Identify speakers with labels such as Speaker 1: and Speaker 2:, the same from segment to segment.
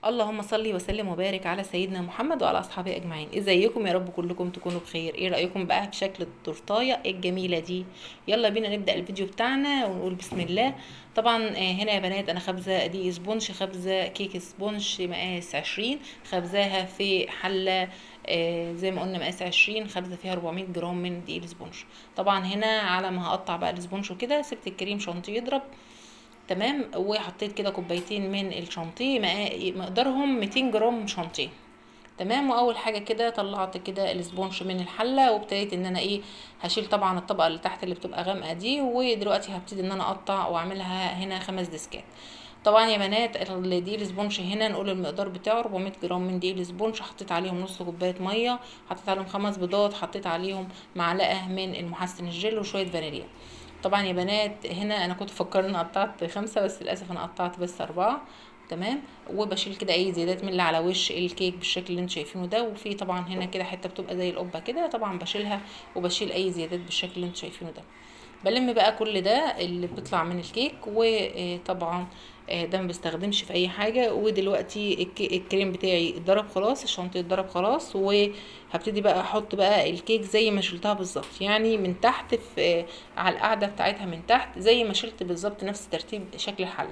Speaker 1: اللهم صل وسلم وبارك على سيدنا محمد وعلى اصحابه اجمعين. ازيكم؟ يا رب كلكم تكونوا بخير. ايه رايكم بقى في شكل التورتايه الجميله دي؟ يلا بينا نبدا الفيديو بتاعنا ونقول بسم الله. طبعا هنا يا بنات انا خابزه دي سبونج، خابزه كيك سبونج مقاس 20، خابزاها في حله زي ما قلنا مقاس 20، خابزه فيها 400 جرام من دقيق السبونج. طبعا هنا على ما هقطع بقى السبونج وكده سبت الكريم شانتيه يضرب. تمام، وحطيت كده كوبايتين من الشانتيه مقدارهم 200 جرام شانتيه. تمام، واول حاجه كده طلعت كده الاسبونج من الحله وابتديت ان انا هشيل طبعا الطبقه اللي تحت اللي بتبقى غامقه دي، ودلوقتي هبتدي ان انا اقطع واعملها هنا 5 ديسكات. طبعا يا بنات دقيق الاسبونج هنا نقول المقدار بتاعه 400 جرام من دقيق الاسبونج. حطيت عليهم نص كوبايه ميه، حطيت عليهم 5 بيضات، حطيت عليهم معلقه من المحسن الجل وشويه فانيليا. طبعا يا بنات هنا انا كنت فكرت ان قطعت 5 بس للاسف انا قطعت بس 4. تمام، وبشيل كده اي زيادات من اللي على وش الكيك بالشكل اللي انتوا شايفينه ده. وفي طبعا هنا كده حته بتبقى زي القبه كده طبعا بشيلها، وبشيل اي زيادات بالشكل اللي انتوا شايفينه ده. بلم بقى كل ده اللي بيطلع من الكيك، وطبعا ده ما بستخدمش في اي حاجه. ودلوقتي الكريم بتاعي اتضرب خلاص، الشانتيه اتضرب خلاص، وهبتدي بقى احط بقى الكيك زي ما شلتها بالظبط، يعني من تحت في على القاعده بتاعتها من تحت زي ما شلت بالظبط، نفس ترتيب شكل الحله.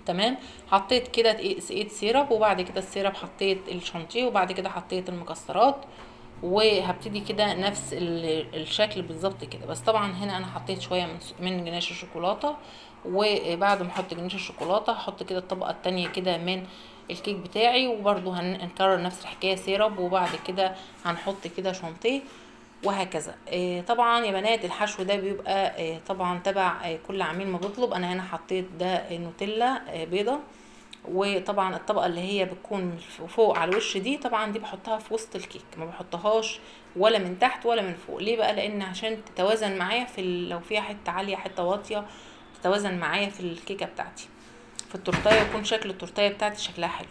Speaker 1: تمام، حطيت كده سقيت سيرب، وبعد كده السيرب حطيت الشانتيه، وبعد كده حطيت المكسرات، وهبتدي كده نفس الشكل بالظبط كده. بس طبعا هنا انا حطيت شويه من جناش الشوكولاته، وبعد ما احط جناش الشوكولاته هحط كده الطبقه التانية كده من الكيك بتاعي، وبرده هنكرر نفس الحكايه سيرب، وبعد كده هنحط كده شانتيه وهكذا. طبعا يا بنات الحشو ده بيبقى طبعا تبع كل عميل ما بيطلب. انا هنا حطيت ده نوتيلا بيضه، وطبعا الطبقه اللي هي بتكون فوق على الوش دي طبعا دي بحطها في وسط الكيك، ما بحطهاش ولا من تحت ولا من فوق. ليه بقى؟ لان عشان تتوازن معايا لو فيها حته عاليه حته واطيه، تتوازن معايا في الكيكه بتاعتي، في التورتايه، يكون شكل التورتايه بتاعتي شكلها حلو.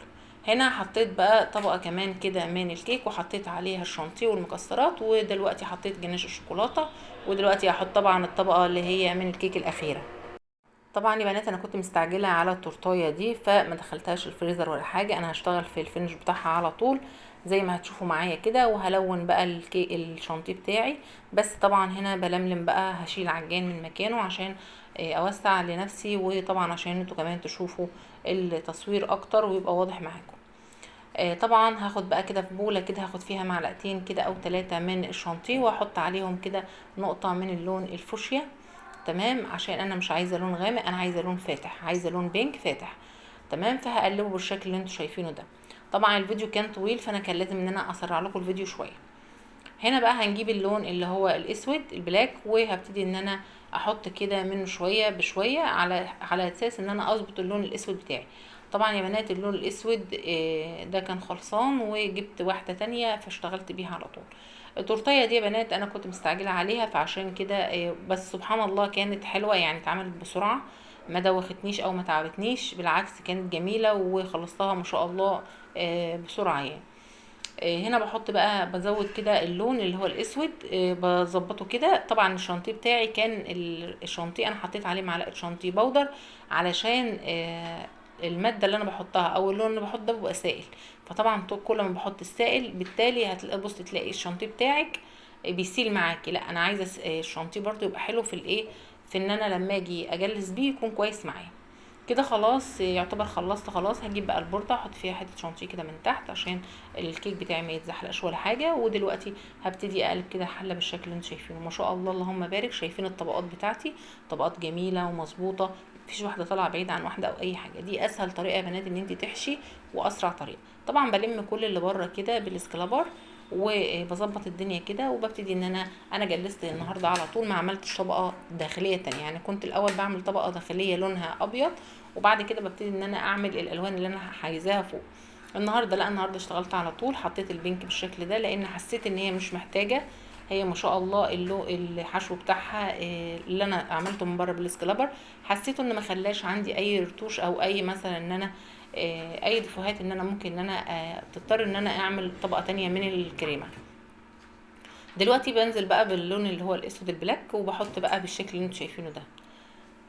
Speaker 1: هنا حطيت بقى طبقه كمان كده من الكيك، وحطيت عليها الشانتيه والمكسرات، ودلوقتي حطيت جناش الشوكولاته، ودلوقتي هحط طبعا الطبقه اللي هي من الكيك الاخيره. طبعا يا بنات انا كنت مستعجله على التورتايه دي فما دخلتهاش الفريزر ولا حاجه، انا هشتغل في الفينش بتاعها على طول زي ما هتشوفوا معايا كده، وهلون بقى الشانتيه بتاعي. بس طبعا هنا بلملم بقى، هشيل عجان من مكانه عشان اوسع لنفسي، وطبعا عشان انتوا كمان تشوفوا التصوير اكتر ويبقى واضح معاكم. طبعا هاخد بقى كده في بوله كده، هاخد فيها معلقتين كده او 3 من الشانتيه، واحط عليهم كده نقطه من اللون الفوشيا. تمام، عشان انا مش عايزه لون غامق، انا عايزه لون فاتح، عايزه لون بينك فاتح. تمام، فهقلبه بالشكل اللي انتوا شايفينه ده. طبعا الفيديو كان طويل فانا كان لازم ان انا اسرع لكم الفيديو شويه. هنا بقى هنجيب اللون اللي هو الاسود البلاك، وهبتدي ان انا احط كده منه شويه بشويه على اساس ان انا اظبط اللون الاسود بتاعي. طبعا يا بنات اللون الاسود ده كان خلصان، وجبت واحده تانية فاشتغلت بيها على طول. التورتيه دي يا بنات انا كنت مستعجله عليها فعشان كده بس سبحان الله كانت حلوه، يعني اتعملت بسرعه، ما دوختنيش او ما تعبتنيش، بالعكس كانت جميله وخلصتها ما شاء الله بسرعه يعني. هنا بحط بقى بزود كده اللون اللي هو الاسود، بظبطه كده. طبعا الشانتيه بتاعي كان الشانتيه انا حطيت عليه معلقه شانتيه بودر، علشان الماده اللي انا بحطها او اللون اللي بحطه ده بيبقى سائل، فطبعا كل ما بحط السائل بالتالي هتلاقي بص تلاقي الشانتيه بتاعك بيسيل معاكي. لا انا عايزه الشانتيه برضو يبقى حلو في في ان انا لما اجي اجلس بيه يكون كويس معايا. كده خلاص يعتبر خلصت خلاص. هجيب بقى البورده احط فيها حته شانتيه كده من تحت عشان الكيك بتاعي ما يتزحلقش ولا حاجه. ودلوقتي هبتدي اقلب كده حله بالشكل اللي انتوا شايفينه. ما شاء الله اللهم بارك، شايفين الطبقات بتاعتي طبقات جميله ومظبوطه، مفيش واحده طالعه بعيده عن واحده او اي حاجه. دي اسهل طريقه يا بنات ان انت تحشي، واسرع طريقه. طبعا بلم كل اللي بره كده بالسكلابر، وبظبط الدنيا كده، وببتدي ان انا جلست النهارده على طول، ما عملتش طبقه داخليه تانية. يعني كنت الاول بعمل طبقه داخليه لونها ابيض، وبعد كده ببتدي ان انا اعمل الالوان اللي انا عايزاها فوق. النهارده لا، النهارده اشتغلت على طول، حطيت البينك بالشكل ده لان حسيت ان هي مش محتاجه. هي ما شاء الله الحشو بتاعها اللي انا عملته من بره بالسكلابر، حسيته ان ما خلاش عندي اي رتوش او اي مثلا ان انا اي دفوهات ان انا ممكن ان انا تضطر ان انا اعمل طبقه تانية من الكريمه. دلوقتي بنزل بقى باللون اللي هو الاسود البلاك، وبحط بقى بالشكل اللي انتوا شايفينه ده.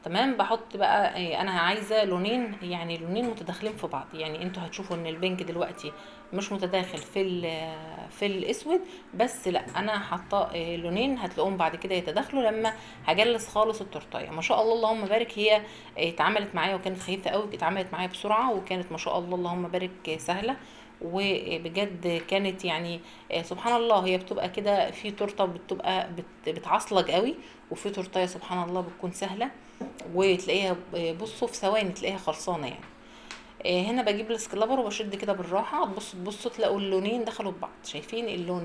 Speaker 1: تمام. بحط بقى انا عايزه لونين، يعني لونين متداخلين في بعض. يعني انتوا هتشوفوا ان البينك دلوقتي مش متداخل في الاسود، بس لا، انا حاطه لونين هتلاقوهم بعد كده يتداخلوا لما هجلس خالص التورتايه. ما شاء الله اللهم بارك، هي اتعملت معايا وكانت خفيفه قوي، اتعملت معايا بسرعه، وكانت ما شاء الله اللهم بارك سهله. وبجد كانت يعني سبحان الله، هي بتبقى كده في تورته بتبقى بتعصلج قوي، وفي تورتايه سبحان الله بتكون سهله وتلاقيها بصوا في ثواني تلاقيها خلصانه يعني. هنا بجيب السكلابر وبشد كده بالراحه، تبصوا تلاقوا اللونين دخلوا في بعض. شايفين اللون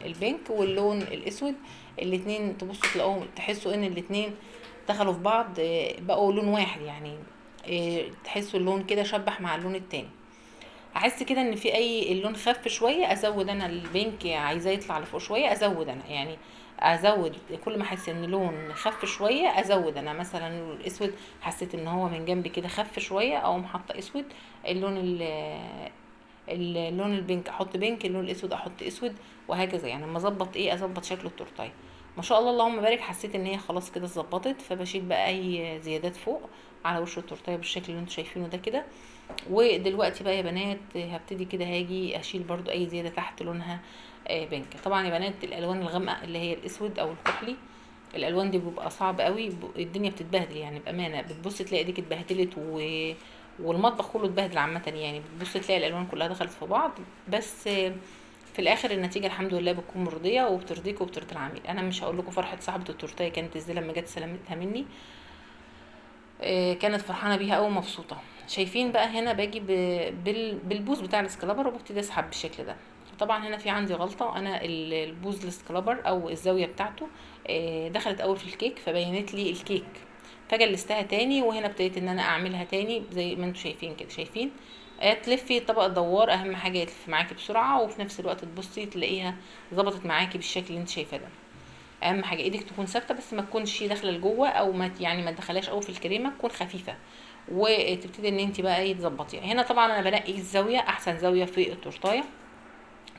Speaker 1: البينك واللون الاسود، الاتنين تبصوا تلاقوهم، تحسوا ان الاتنين دخلوا في بعض، بقوا لون واحد يعني. تحسوا اللون كده شبح مع اللون التاني. احس كده ان في اي اللون خف شويه ازود انا البينك، عايزاه يطلع لفوق شويه ازود انا يعني، ازود كل ما احس ان لون خف شويه ازود انا. مثلا الاسود حسيت ان هو من جنب كده خف شويه او حاطه اسود. اللون اللون البينك احط بينك، اللون الاسود احط اسود، وهكذا يعني. اما اظبط اظبط شكل التورتايه. ما شاء الله اللهم بارك، حسيت ان هي خلاص كده اتظبطت، فبشيل بقى اي زيادات فوق على وش التورتايه بالشكل اللي انتوا شايفينه ده كده. ودلوقتي بقى يا بنات هبتدي كده هاجي اشيل برضو اي زياده تحت لونها بينك. طبعا يا بنات الالوان الغامقه اللي هي الاسود او الكحلي، الالوان دي بيبقى صعب قوي، الدنيا بتتبهدل يعني بامانه. بتبص تلاقي ايديك اتبهدلت والمطبخ كله اتبهدل عامه يعني. بتبص تلاقي الالوان كلها دخلت في بعض، بس في الاخر النتيجه الحمد لله بتكون مرضيه وبترضيك وبترضي العميل. انا مش هقول لكم فرحه صاحبه التورتيه كانت ازاي لما جت سلمتها مني. كانت فرحانه بيها قوي ومبسوطه. شايفين بقى هنا باجي بالبوز بتاع السكرابر وببتدي اسحب بالشكل ده. طبعا هنا في عندي غلطه، انا البوز السكرابر او الزاويه بتاعته دخلت اول في الكيك فبينت لي الكيك، فجلستها تاني. وهنا ابتديت ان انا اعملها تاني زي ما انتم شايفين كده. شايفين تلفي طبق دوار، اهم حاجه يلف معاكي بسرعه وفي نفس الوقت تبصي تلاقيها ظبطت معاكي بالشكل اللي انت شايفاه ده. اهم حاجه ايدك تكون ثابته بس ما تكونش داخله لجوه، او ما يعني ما تدخلهاش قوي في الكريمه، تكون خفيفه. وتبتدي ان انت بقى تظبطيها. هنا طبعا انا بنقي الزاويه، احسن زاويه في التورتايه.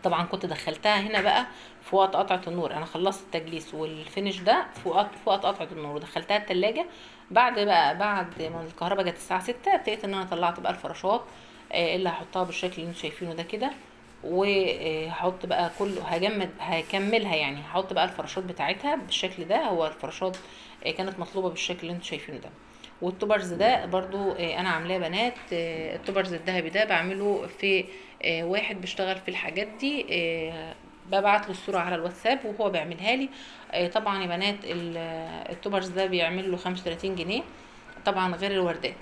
Speaker 1: طبعا كنت دخلتها هنا بقى في وقت قطعه النور، انا خلصت التجليس والفينش ده في وقت قطعه النور، ودخلتها التلاجة. بعد ما الكهرباء جت الساعه 6 ابتديت ان انا طلعت بقى الفراشات اللي هحطها بالشكل اللي انتم شايفينه ده كده. وهحط بقى كله، هكملها يعني. هحط بقى الفراشات بتاعتها بالشكل ده. هو الفراشات كانت مطلوبه بالشكل اللي انتم شايفينه ده. والتوبرز ده برضو انا عاملاه بنات. التوبرز الذهبي ده بعمله في واحد بيشتغل في الحاجات دي، ببعت له الصوره على الواتساب وهو بيعملها لي. طبعا يا بنات التوبرز ده بيعمل له 35 جنيه، طبعا غير الوردات.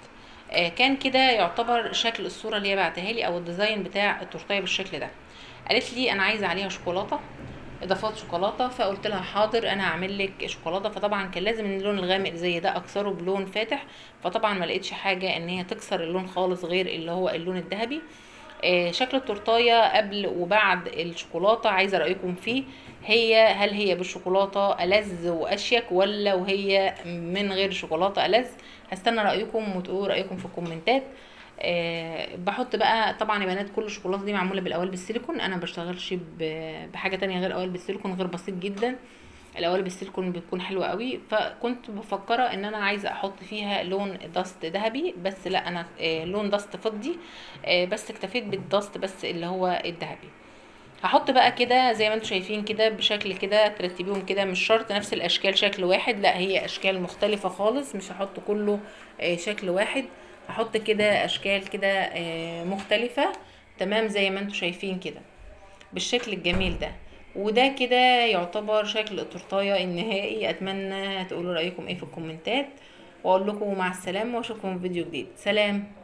Speaker 1: كان كده يعتبر شكل الصوره اللي هي بعتها لي او الديزاين بتاع التورتيه بالشكل ده. قالت لي انا عايزه عليها شوكولاته، اضافات شوكولاته، فقلت لها حاضر انا هعمل لك شوكولاته. فطبعا كان لازم ان اللون الغامق زي ده اكسره بلون فاتح، فطبعا ما لقيتش حاجه ان هي تكسر اللون خالص غير اللي هو اللون الذهبي. شكل التورتايه قبل وبعد الشوكولاته عايزه رايكم فيه. هل هي بالشوكولاته ألذ واشيك، ولا وهي من غير شوكولاته ألذ؟ هستنى رايكم وتقولوا رايكم في الكومنتات. بحط بقى طبعا يا بنات كل الشوكولاته دي معموله بالقوالب السيليكون، انا ما بشتغلش بحاجه تانية غير قوالب السيليكون، غير بسيط جدا. القوالب السيليكون بتكون حلوه قوي. فكنت بفكره ان انا عايزه احط فيها لون داست ذهبي، بس لا، انا لون داست فضي. بس اكتفيت بالداست بس اللي هو الذهبي. هحط بقى كده زي ما انتم شايفين كده بشكل كده، ترتبيهم كده، مش شرط نفس الاشكال شكل واحد، لا هي اشكال مختلفة خالص، مش هحط كله شكل واحد. هحط كده اشكال كده مختلفة. تمام زي ما انتم شايفين كده بالشكل الجميل ده. وده كده يعتبر شكل التورتايه النهائي. اتمنى تقولوا رايكم ايه في الكومنتات، واقول لكم مع السلامة واشوفكم في فيديو جديد. سلام.